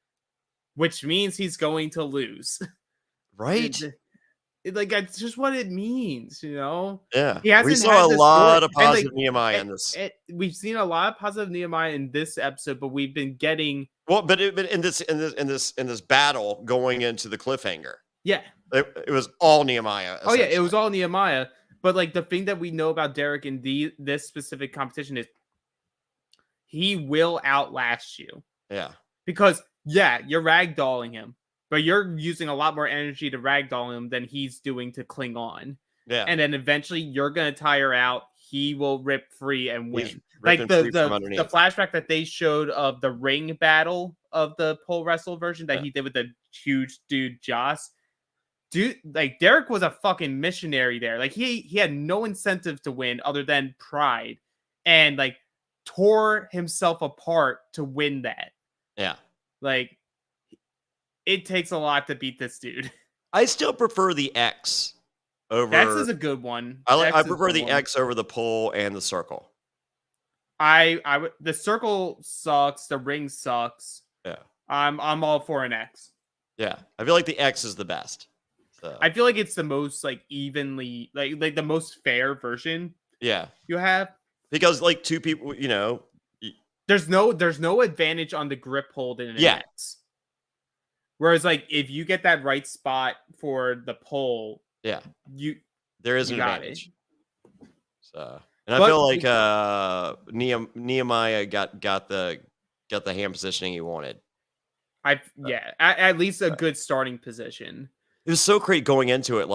which means he's going to lose, right? That's just what it means, Yeah, we saw a lot of positive Nehemiah in this. We've seen a lot of positive Nehemiah in this episode, but we've been getting but in this battle going into the cliffhanger, it was all Nehemiah. Oh yeah, it was all Nehemiah. But the thing that we know about Derek in this specific competition is he will outlast you. Yeah, because you're ragdolling him. But you're using a lot more energy to ragdoll him than he's doing to cling on. Yeah. And then eventually you're going to tire out. He will rip free and win. The flashback that they showed of the ring battle of the pole wrestle version that he did with the huge dude Joss. Dude, Derek was a fucking missionary there. He had no incentive to win other than pride. And tore himself apart to win that. Yeah. It takes a lot to beat this dude. I still prefer the X over. X is a good one. I prefer the X over the pole and the circle. The circle sucks. The ring sucks. Yeah. I'm all for an X. Yeah, I feel like the X is the best. So. I feel like it's the most evenly the most fair version. Yeah. You have because two people, there's no advantage on the grip hold in an X. Whereas, if you get that right spot for the pole, there is an advantage. So, and I feel like Nehemiah got the hand positioning he wanted. At least a good starting position. It was so great going into it,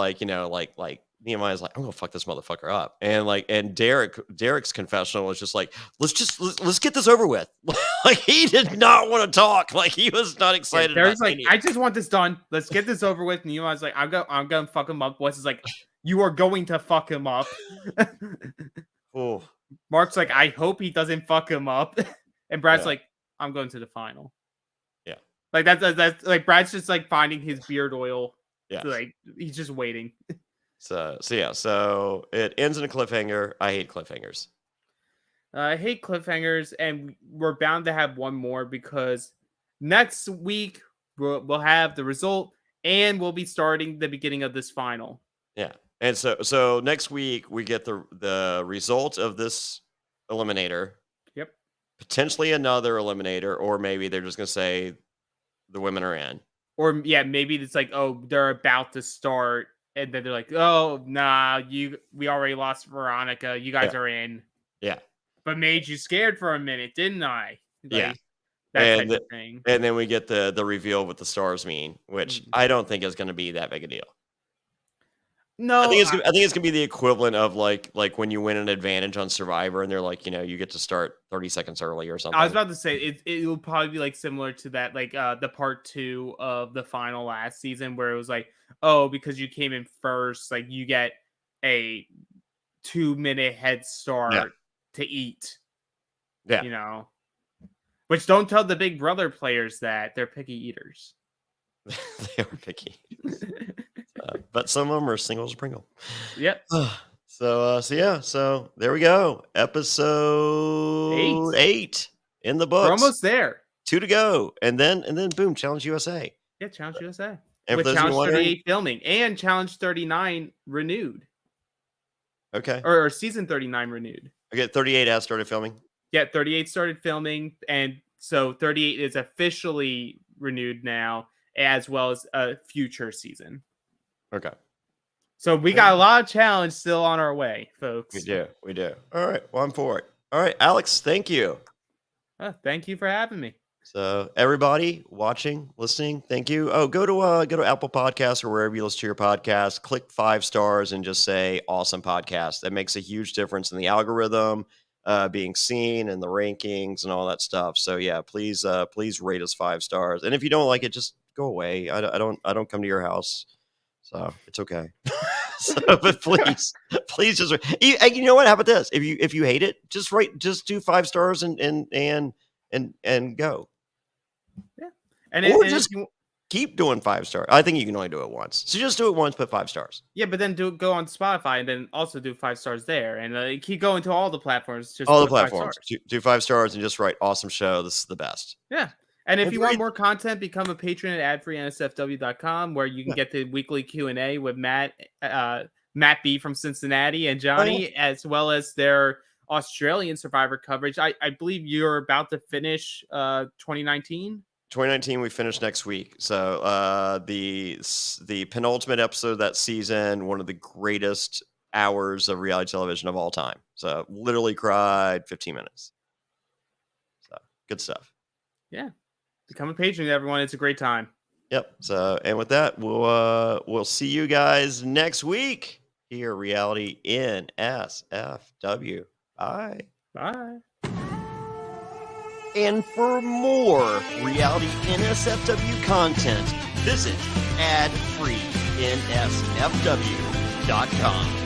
Nehemiah's like, I'm gonna fuck this motherfucker up, and Derek's confessional was just like, let's get this over with. Like he did not want to talk. Like he was not excited. Derek's about like, I just want this done. Let's get this over with. Nehemiah's like, I'm gonna fuck him up. Wes is like, you are going to fuck him up. Oh, Mark's like, I hope he doesn't fuck him up. And Brad's like, I'm going to the final. Yeah. Like that's like Brad's just like finding his beard oil. yeah. Like he's just waiting. So it ends in a cliffhanger. I hate cliffhangers. I hate cliffhangers, and we're bound to have one more because next week we'll have the result, and we'll be starting the beginning of this final. Yeah. And so next week we get the result of this eliminator. Yep. Potentially another eliminator, or maybe they're just gonna say the women are in. Or yeah, maybe it's like, oh, they're about to start, and then they're like, oh, nah, we already lost Veronica. You guys are in. Yeah. But made you scared for a minute, didn't I? Like, Yeah. That And type of thing. And then we get the reveal what the stars mean, which I don't think is going to be that big a deal. No, I think it's gonna be the equivalent of like when you win an advantage on Survivor and they're like, you get to start 30 seconds early or something. I was about to say it will probably be like similar to that, like the part 2 of the final last season where it was like, oh, because you came in first, like you get a 2-minute head start to eat. Yeah. Which don't tell the Big Brother players that they're picky eaters. They are picky. But some of them are singles Pringle. Yep. So there we go. Episode 8 in the books. We're almost there. 2 to go. And then boom, Challenge USA. Yeah, Challenge USA. And With for those Challenge wondering, 38 filming and Challenge 39 renewed. okay. Or Season 39 renewed. Okay, 38 has started filming. Yeah, 38 started filming, and so 38 is officially renewed now, as well as a future season. Okay. So we got a lot of challenge still on our way, folks. We do. All right. Well, I'm for it. All right, Alex, thank you. Thank you for having me. So everybody watching, listening, thank you. Oh, go to Apple Podcasts or wherever you listen to your podcast. Click 5 stars and just say "awesome podcast." That makes a huge difference in the algorithm, being seen and the rankings and all that stuff. So yeah, please rate us 5 stars. And if you don't like it, just go away. I don't come to your house, so it's okay. But please just. You know what? How about this? If you hate it, just do 5 stars and go. Yeah, and just keep doing 5 stars. I think you can only do it once, so just do it once, put 5 stars. Yeah, but then go on Spotify and then also do 5 stars there, and keep going to all the platforms. Just all the put 5 platforms. stars. Do 5 stars and just write "awesome show." This is the best. Yeah. And if And you want read- more content, become a patron at adfree.nsfw.com, where you can get the weekly Q&A with Matt B from Cincinnati and Jonny, as well as their Australian Survivor coverage. I believe you're about to finish 2019. 2019 we finish next week. So the penultimate episode of that season, one of the greatest hours of reality television of all time. So literally cried 15 minutes. So good stuff. Yeah. Become a patron, everyone. It's a great time. Yep. So, and with that, we'll see you guys next week here, Reality NSFW. Bye. Bye. And for more Reality NSFW content, visit adfreensfw.com.